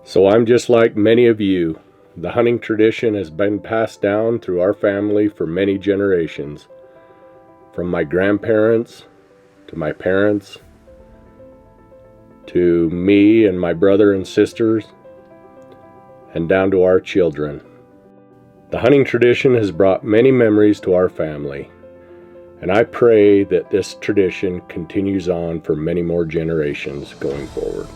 So I'm just like many of you. The hunting tradition has been passed down through our family for many generations. From my grandparents, to my parents, to me and my brother and sisters, and down to our children. The hunting tradition has brought many memories to our family, and I pray that this tradition continues on for many more generations going forward.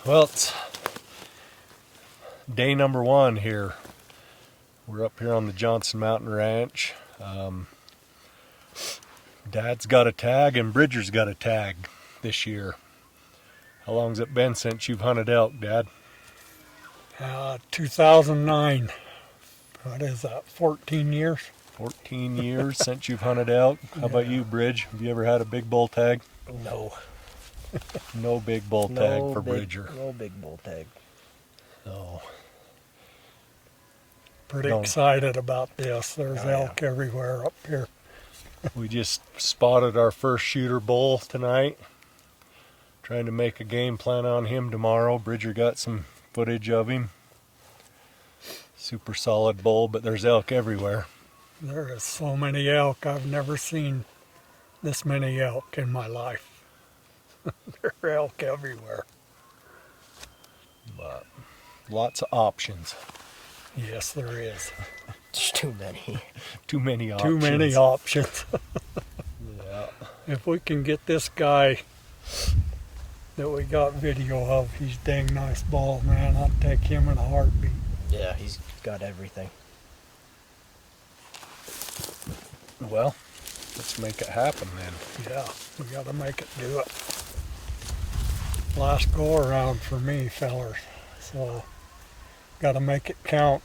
Well, it's day number 1 here. We're up here on the Johnson Mountain Ranch. Dad's got a tag and Bridger's got a tag this year. How long's it been since you've hunted elk, Dad? 2009. What is that, 14 years? 14 years since you've hunted elk. How about you, Bridge? Have you ever had a big bull tag? No. No big bull tag for Bridger. No big bull tag. No. Pretty excited about this. There's elk everywhere up here. We just spotted our first shooter bull tonight. Trying to make a game plan on him tomorrow. Bridger got some footage of him. Super solid bull, but there's elk everywhere. There is so many elk. I've never seen this many elk in my life. There are elk everywhere. But lots of options. Yes, there is. There's too many. Too many options. Too many options. Yeah. If we can get this guy that we got video of, he's dang nice ball, man. I'd take him in a heartbeat. Yeah, he's got everything. Well, let's make it happen then. Yeah, we gotta make it do it. Last go around for me, fellers. So, gotta make it count.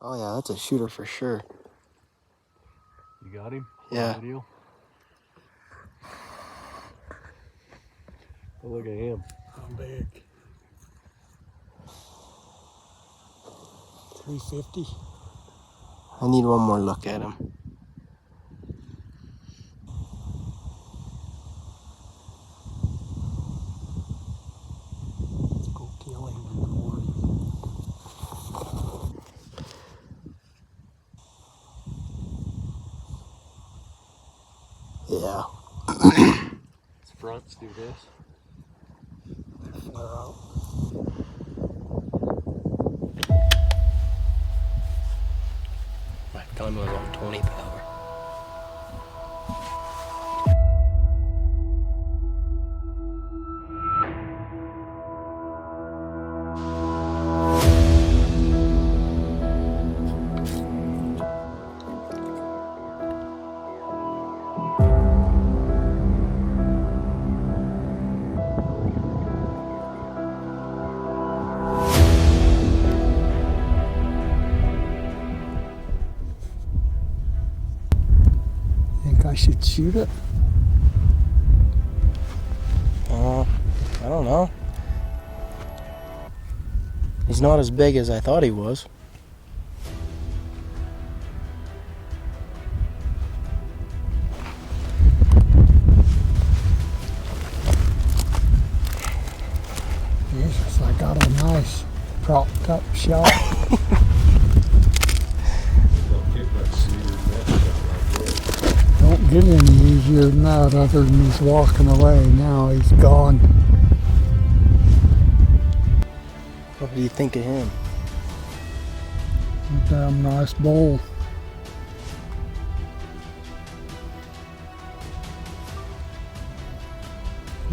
Oh yeah, that's a shooter for sure. You got him? Yeah. Video? Oh, look at him. How big? 350. I need one more look at him. Let's go kill him in the morning. Yeah. His fronts do this. Flare out. My gun was on 20 power. Think I should shoot it? I don't know. He's not as big as I thought he was. Jesus, I got a nice propped up shot. Don't get any easier than that other than he's walking away. Now he's gone. What do you think of him? A damn nice bull.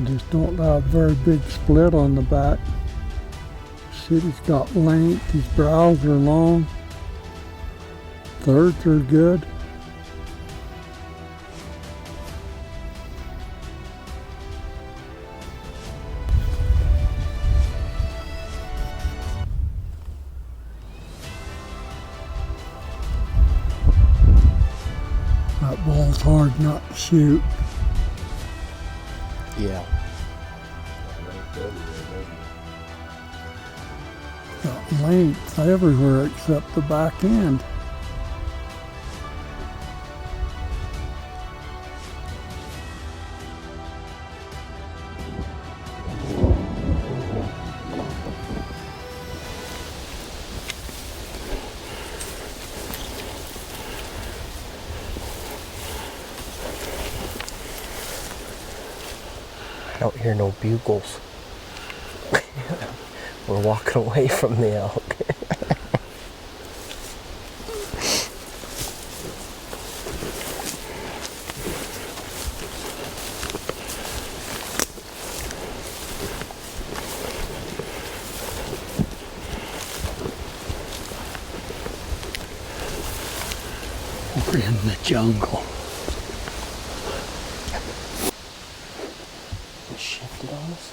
Just don't have a very big split on the back. Shit, he's got length, his brows are long. Thirds are good. That bull's hard not to shoot. Yeah. Got length everywhere except the back end. I don't hear no bugles. We're walking away from the elk. We're in the jungle. It shifted on us.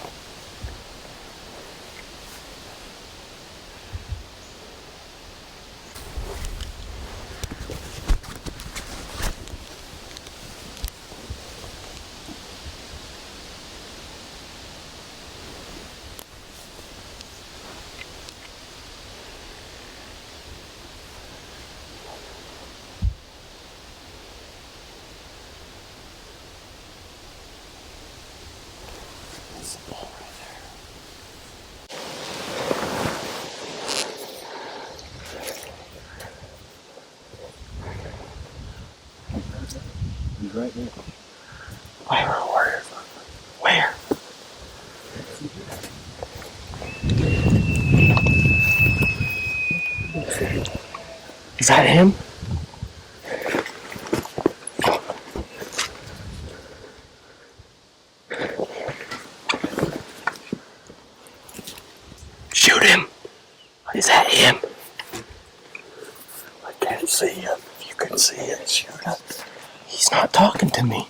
That's the ball right there. He's right there. Where? Is that him? Shoot him! Is that him? I can't see him. If you can see it, shoot him. He's not talking to me.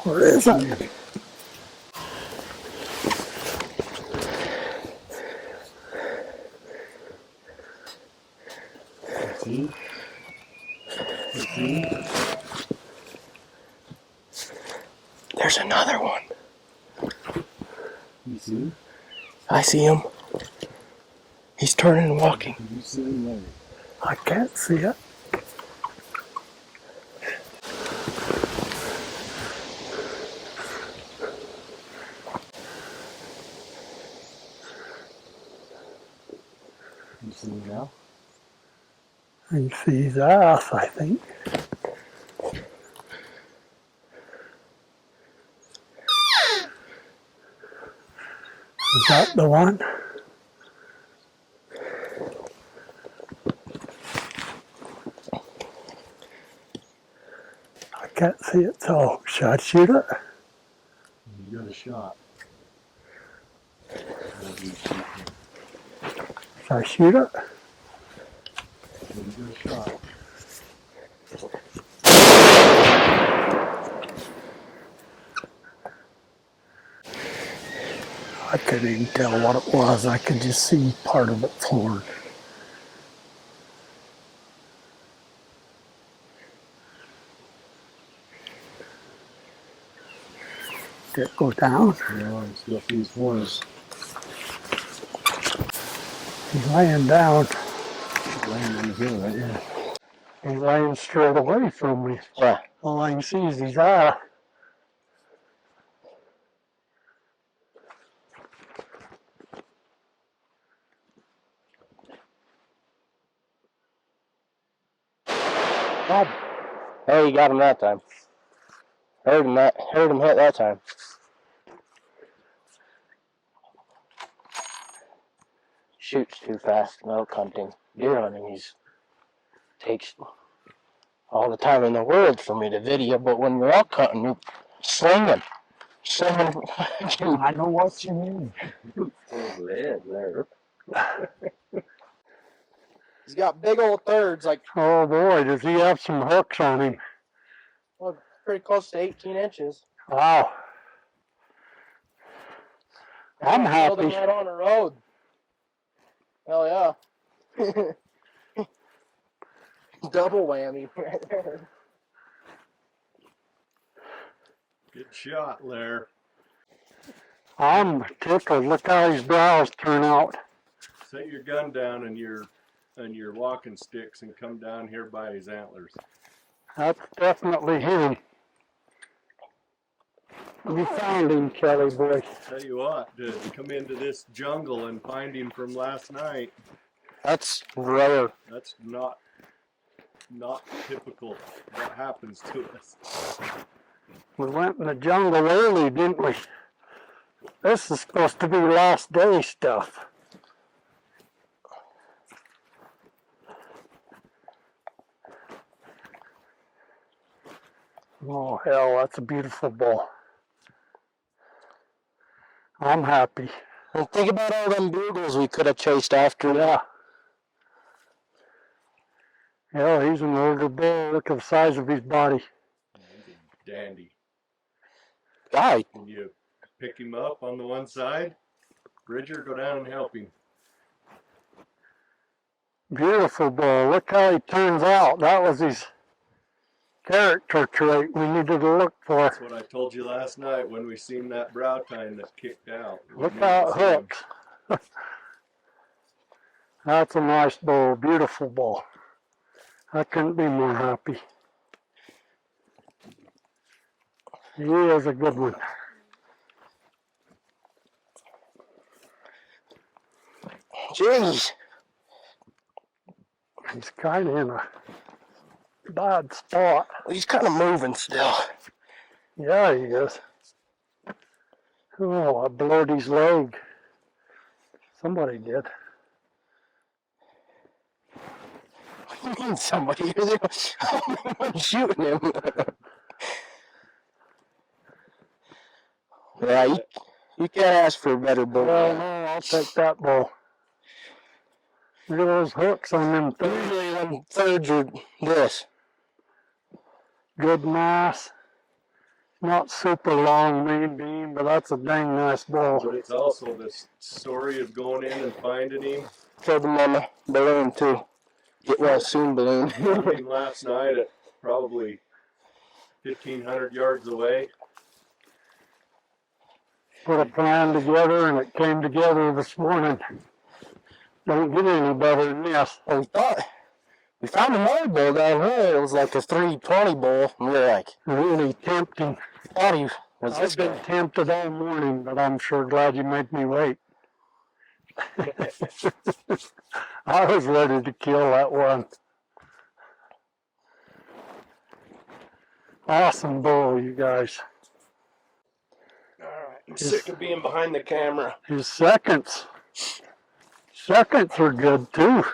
Where is it? See? See? There's another one. You see? I see him. He's turning and walking. You see him there? I can't see it. You see him now? You see his ass, I think. Is that the one? I can't see it, so should I shoot it? You got a shot. Should I shoot it? You got a shot. I couldn't even tell what it was. I could just see part of it forward. Did it go down? No, I'm still see his horns. He's laying down. Laying on the hill right here. He's laying straight away from me. Yeah. All I can see is his eye. Oh, hey, you got him that time. Heard him hit that time. Shoots too fast in elk hunting. Deer hunting, he takes all the time in the world for me to video, but when you're elk hunting, you're slinging. I know what you mean. Lead there. He's got big old thirds, like, Oh boy, does he have some hooks on him. well, pretty close to 18 inches. Wow. I'm Killed him happy. right on the road. Hell yeah. Double whammy right there. Good shot, Lair. I'm tickled. Look how his brows turn out. Set your gun down and your walking sticks and come down here by his antlers. That's definitely him. You found him, Kelly boy. Tell you what, to come into this jungle and find him from last night, That's rare. that's not typical what happens to us. We went in the jungle early, didn't we? This is supposed to be last day stuff. Oh hell, that's a beautiful bull. I'm happy. And think about all them bugles we could have chased after. Yeah. Yeah, he's an older bull. Look at the size of his body. He's a dandy. Guy. Can you pick him up on the one side? Bridger, go down and help him. Beautiful bull. Look how he turns out. That was his character trait we needed to look for. That's what I told you last night when we seen that brow tine that kicked out. Look how it hooks. That's a nice bull. Beautiful bull. I couldn't be more happy. He is a good one. Jeez. He's kind of in a bad spot. He's kind of moving still. Yeah, he is. Oh, I blurred his leg. Somebody did. What do you mean somebody? I'm shooting him. Yeah, you can't ask for a better bull. Well, no, I'll take that bull. Look at those hooks on them things. Usually them thirds are this. good mass. Not super long main beam, but that's a dang nice bull. But it's also the story of going in and finding him. Killed him on the balloon too. Get well soon balloon. Found him last night at probably 1,500 yards away. Put a plan together and it came together this morning. Don't get any better than this. We found another bull down here. It was like a 320 bull. And we were like, Really tempting. thought he was this I've been guy. tempted all morning, but I'm sure glad you made me wait. I was ready to kill that one. Awesome bull, you guys. Alright, I'm sick of being behind the camera. His seconds are good too.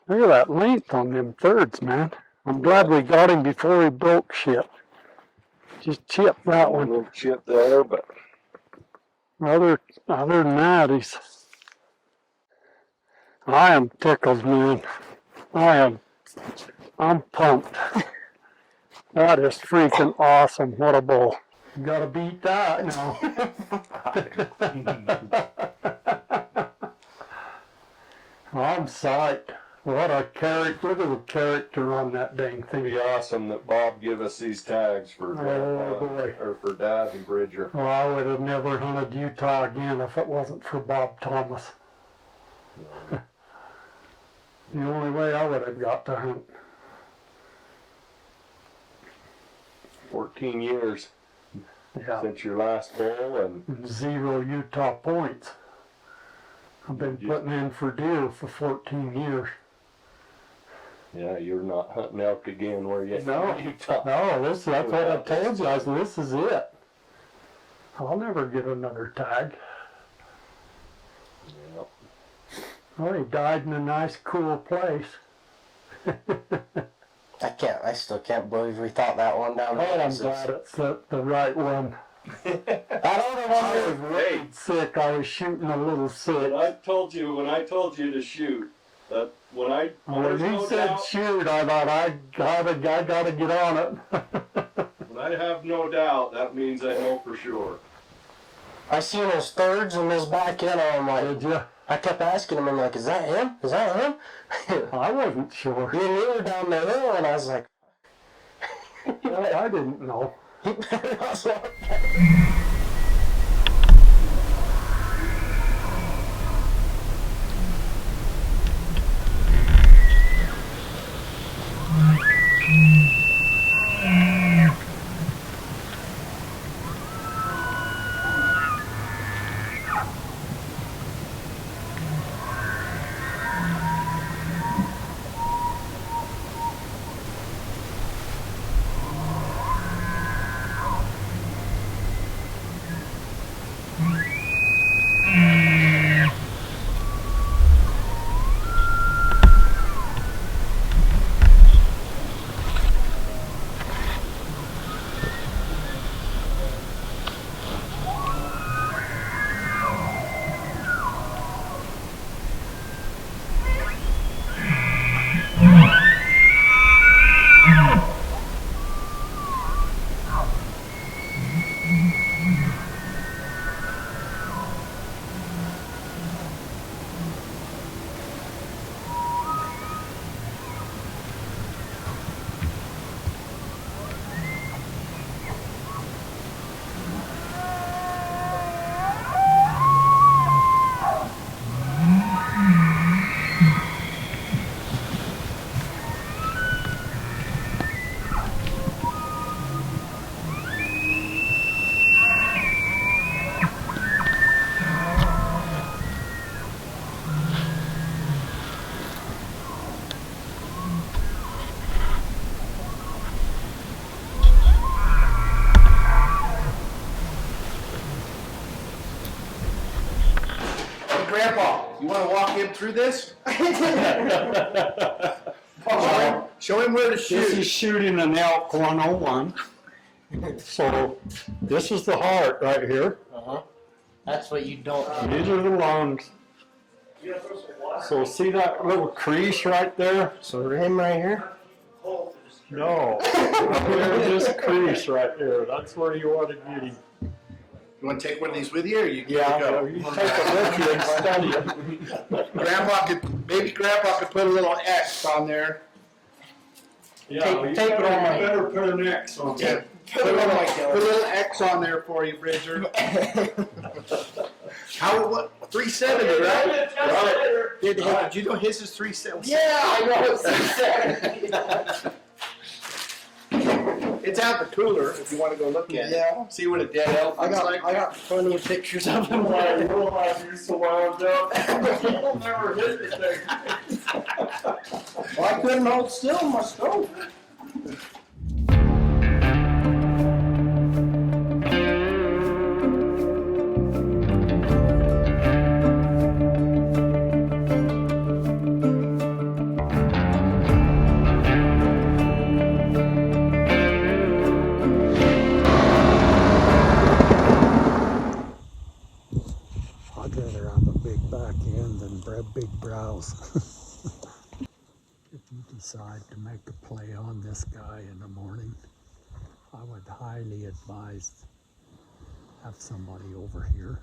Look at that length on them thirds, man. I'm glad we got him before he broke shit. Just chipped that A one. little chip there, but Other than that, I am tickled, man. I'm pumped. That is freaking awesome. What a bull. You gotta beat that now. I'm psyched. What a character. Look at the character on that dang it'd thing. be awesome that Bob give us these tags for Oh, boy. or for Dad and Bridger. Well, I would have never hunted Utah again if it wasn't for Bob Thomas. The only way I would have got to hunt. 14 years Yeah. since your last bull, and 0 Utah points. I've been putting in for deer for 14 years. yeah, you're not hunting elk again, were you? No. Utah. No, that's what I told you. I said, this is it. I'll never get another tag. Yep. Well, he died in a nice, cool place. I still can't believe we thought that one down. Oh, I'm glad it's the right one. That other one I was really sick. I was shooting a little sick. When I told you to shoot, that when When he said shoot, I thought I gotta get on it. when I have no doubt, that means I know for sure. I seen his thirds and his back end. I'm like, Did you? I kept asking him, I'm like, is that him? Is that him? I wasn't sure. Me and you were down the hill, and I was like, I didn't know. he better not slow it Grandpa, you want to walk him through this? Show him where to This shoot. is shooting an elk 101. So this is the heart right here. That's what you don't These are the lungs. So see that little crease right there? So him right here? No. There's this crease right there. That's where you want to get him. You want to take one of these with you, or you can Yeah, go? you take it with you and study it. Maybe Grandpa could put a little X on there. Yeah, Tape you it better, on my- you better put an X on Yeah, it. put a little X on there for you, Bridger. How, what, 370, right? Did you know his is 370? Yeah, I know it's 370. It's out the cooler if you want to go look at it. Yeah. See what a dead elk looks like. I got plenty of pictures of him. Why you'll have you so wound up. You'll never hit the thing. Well, I couldn't hold still in my scope. I'd rather have a big back end than big brows. If you decide to make a play on this guy in the morning, I would highly advise have somebody over here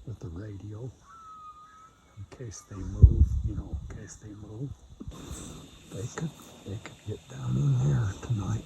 with the radio in case they move, in case they move. They could get down in there tonight.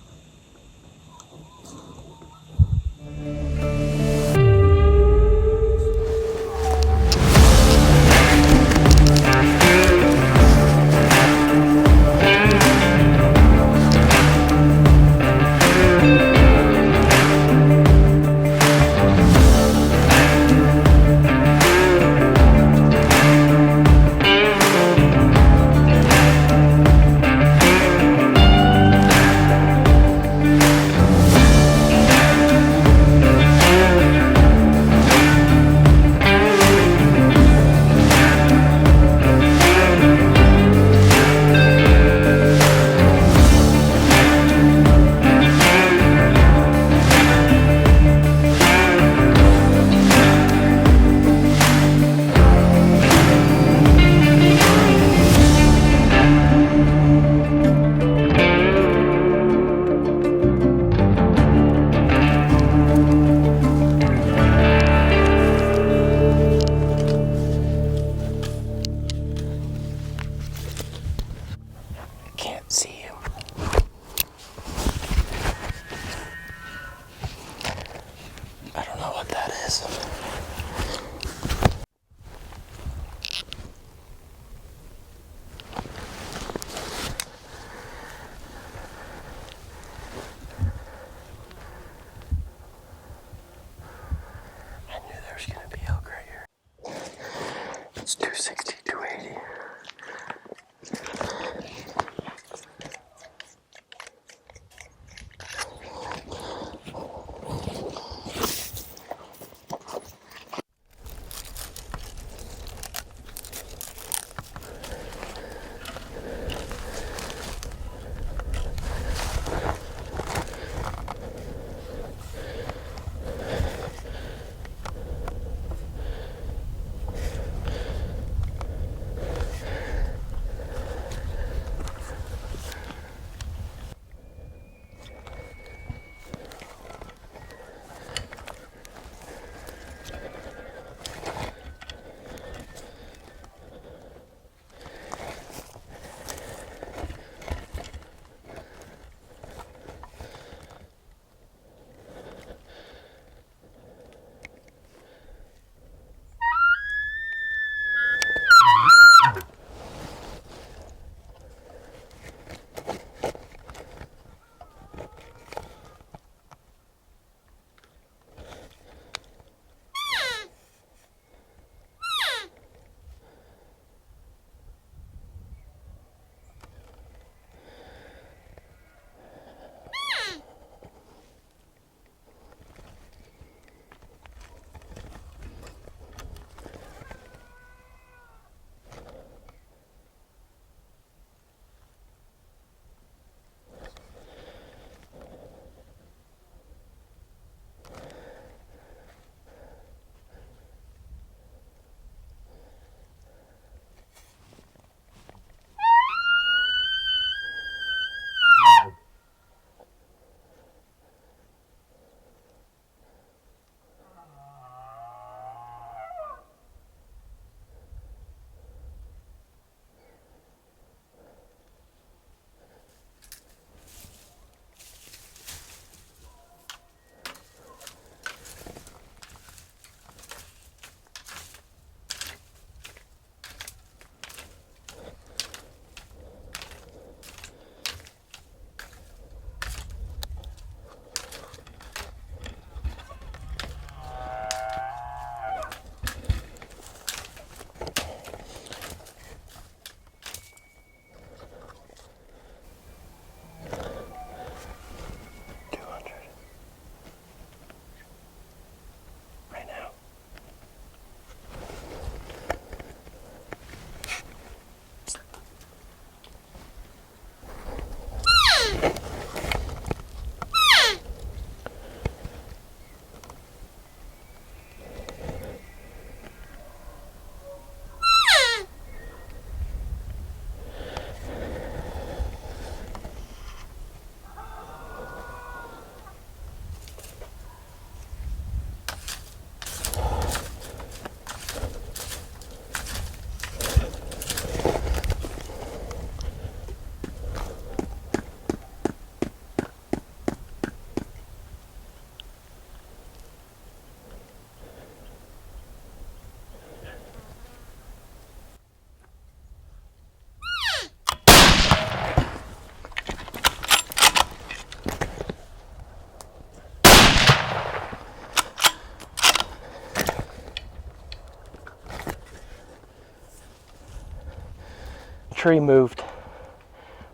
tree moved.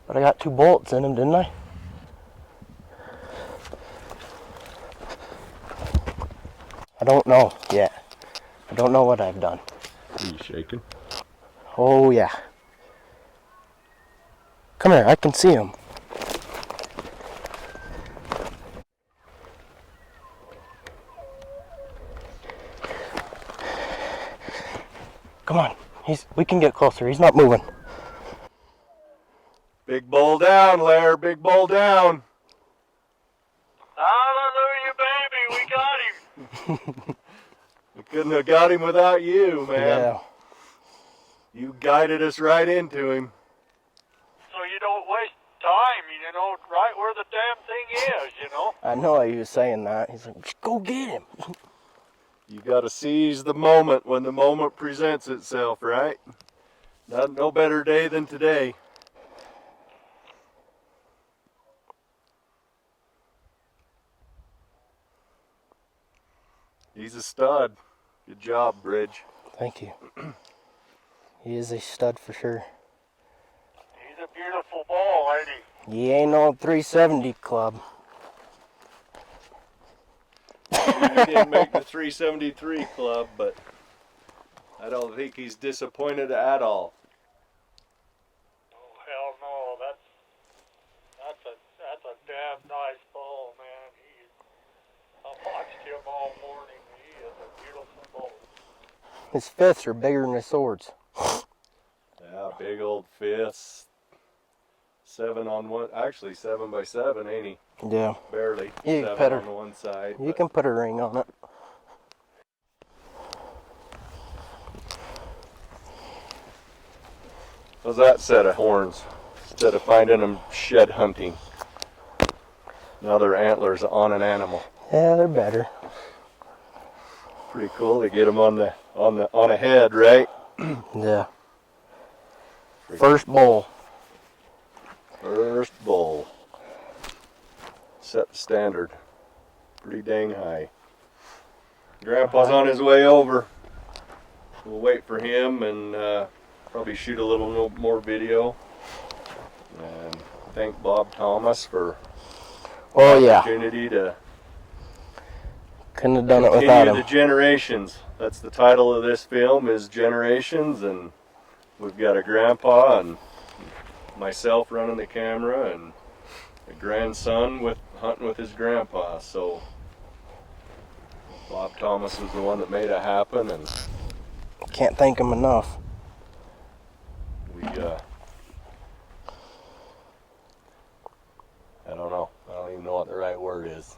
But I got 2 bullets in him, didn't I? I don't know yet. I don't know what I've done. Are you shaking? Oh yeah. Come here, I can see him. Come on, we can get closer. He's not moving. Big bull down, Lair. Big bull down. Hallelujah, baby, we got him. We couldn't have got him without you, man. Yeah. You guided us right into him. So you don't waste time, you know, right where the damn thing is, you know. I know he was saying that. He's like, just go get him. You got to seize the moment when the moment presents itself, right? No better day than today. He's a stud. Good job, Bridge. Thank you. He is a stud for sure. He's a beautiful ball, ain't he? He ain't no 370 club. He didn't make the 373 club, but I don't think he's disappointed at all. Oh hell no, that's a damn nice ball, man. I watched him all morning. He is a beautiful ball. His fists are bigger than his swords. Yeah, big old fists. 7 on one, actually 7 by 7, ain't he? Yeah. Barely. You 7 better- on one side. You but- can put a ring on it. How's that set of horns? Instead of finding them shed hunting. Now they're antlers on an animal. Yeah, they're better. Pretty cool to get them on a head, right? Yeah. First bull. First bull. Set the standard. Pretty dang high. Grandpa's on his way over. We'll wait for him and probably shoot a little more video. And thank Bob Thomas for the opportunity to Couldn't have done it without continue him. the generations. That's the title of this film, is Generations, and we've got a grandpa and myself running the camera and a grandson hunting with his grandpa. So Bob Thomas was the one that made it happen, and Can't thank him enough. we I don't know. I don't even know what the right word is.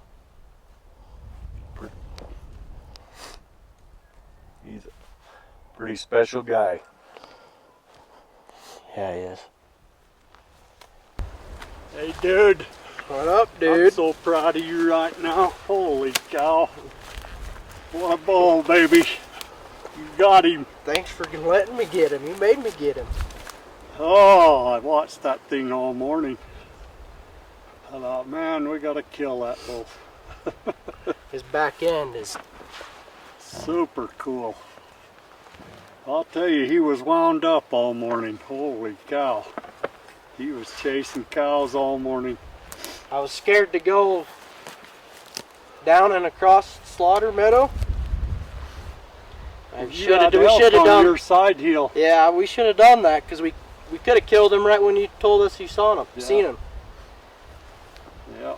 He's a pretty special guy. Yeah, he is. Hey, dude. What up, I'm so proud of you right now. Holy cow. What a ball, baby. You got him. Thanks for letting me get him. You made me get him. Oh, I watched that thing all morning. I thought, man, we got to kill that bull. His back end is... Super cool. I'll tell you, he was wound up all morning. Holy cow. He was chasing cows all morning. I was scared to go down and across Slaughter Meadow. We should have done your side heel. Yeah, we should have done that because we could have killed him right when you told us you saw him. Yeah. Seen him. Yeah.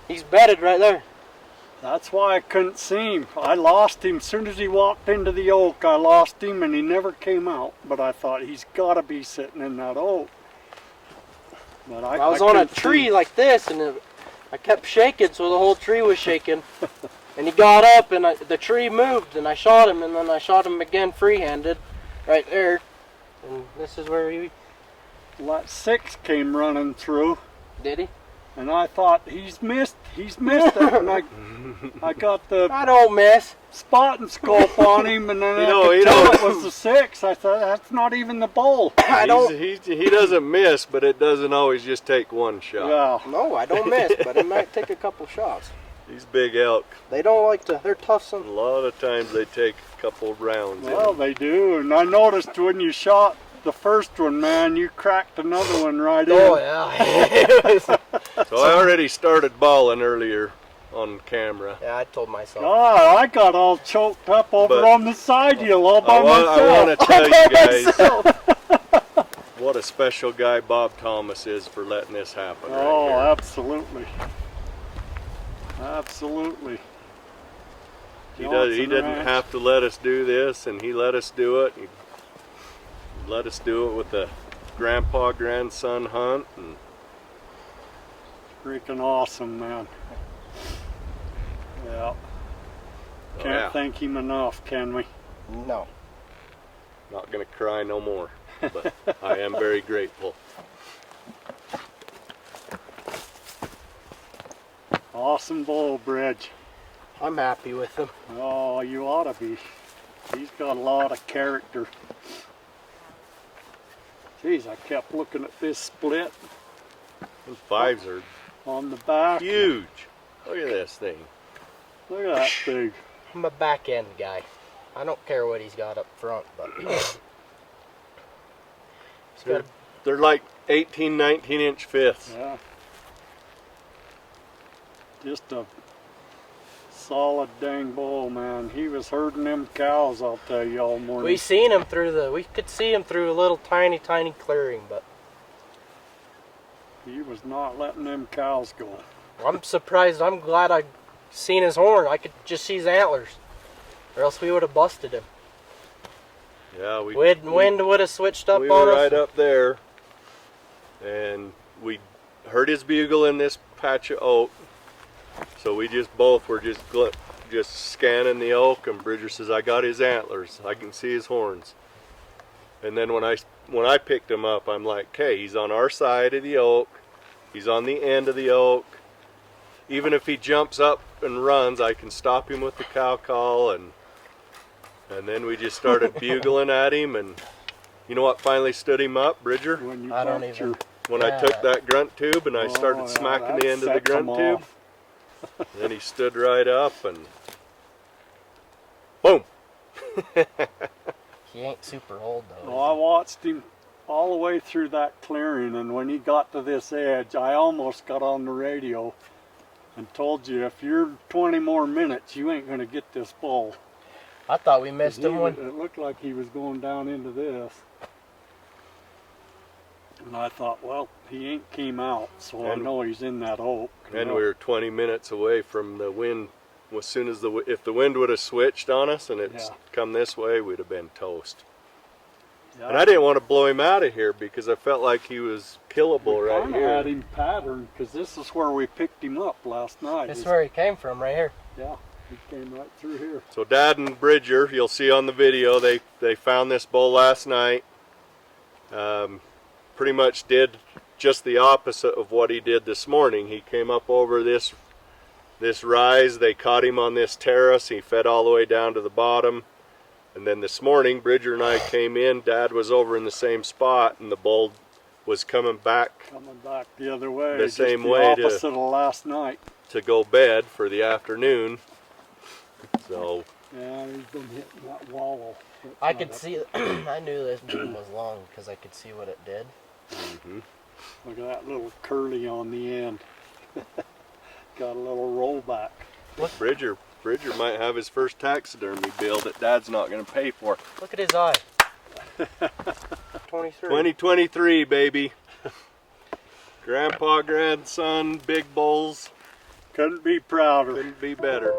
He's bedded right there. That's why I couldn't see him. I lost him as soon as he walked into the oak. I lost him and he never came out. But I thought he's got to be sitting in that oak. But I was on a tree like this, and I kept shaking, so the whole tree was shaking. And he got up, and the tree moved, and I shot him, and then I shot him again free-handed, right there. And this is where he... That 6 came running through. Did he? And I thought, he's missed it. And I got the I don't miss. spot and scope on him, and then I could tell it was the 6. I thought, that's not even the bull. I don't... He doesn't miss, but it doesn't always just take one shot. Yeah. No, I don't miss, but it might take a couple shots. These big elk, They don't like to... They're tough a lot of times they take a couple of rounds. Well, they do. And I noticed when you shot like the first one, man. You cracked another one right in. Oh yeah. So I already started bawling earlier on camera. Yeah, I told myself. God, I got all choked up over But on the side hill all by myself. I want to tell you guys what a special guy Bob Thomas is for letting this happen. Oh, right here. absolutely. Absolutely. He Johnson didn't Ranch. have to let us do this, and he let us do it. He let us do it with the grandpa-grandson hunt. And Freaking awesome, man. Yeah. Can't thank him enough, can we? No. not gonna cry no more, but I am very grateful. Awesome bull, Bridge. I'm happy with him. Oh, you ought to be. He's got a lot of character. Geez, I kept looking at this split Those fives are on the back. huge. Look at this thing. Look at that thing. I'm a back end guy. I don't care what he's got up front, but he's got They're like 18, 19-inch fifths. Yeah. Just a solid dang bull, man. He was herding them cows, I'll tell you, all morning. we could see him through a little tiny clearing, but He was not letting them cows go. I'm surprised. I'm glad I seen his horn. I could just see his antlers, or else we would have busted him. Yeah, Wind would have switched up we on were us. right up there, and we heard his bugle in this patch of oak. So we both were just scanning the oak, and Bridger says, "I got his antlers. I can see his horns." And then when I picked him up, I'm like, "Okay, he's on our side of the oak. He's on the end of the oak. Even if he jumps up and runs, I can stop him with the cow call." And then we just started bugling at him, and you know what finally stood him up, Bridger? When you I don't bumped even- your- When I took that grunt tube and I Oh, started yeah, smacking that the end of the sets 'em grunt tube. off. Then he stood right up and boom. He ain't super old though. Well, I watched him all the way through that clearing, and when he got to this edge, I almost got on the radio and told you, if you're 20 more minutes, you ain't going to get this bull. I thought we missed him when It looked like he was going down into this. And I thought, well, he ain't came out, so I And- know he's in that oak. And we were 20 minutes away from the wind. As soon as if the wind would have switched on us and it's Yeah. come this way, we'd have been toast. Yeah. And I didn't want to blow him out of here because I felt like he was killable right Kind of had here. him patterned, because this is where we picked him up last night. this is where he came from, right here. Yeah, he came right through here. So Dad and Bridger, you'll see on the video, they found this bull last night. Pretty much did just the opposite of what he did this morning. He came up over this rise. They caught him on this terrace. He fed all the way down to the bottom. And then this morning, Bridger and I came in. Dad was over in the same spot, and the bull was coming back Coming back the other way. The just same the way to- opposite of last night. to go bed for the afternoon. So Yeah, he's been hitting that wall. I could see. I knew this beam was long because I could see what it did. Look at that little curly on the end. Got a little rollback. Bridger might have his first taxidermy bill that Dad's not going to pay for. Look at his eye. 23. 2023, baby. Grandpa, grandson, big bulls. Couldn't be prouder. Couldn't be better.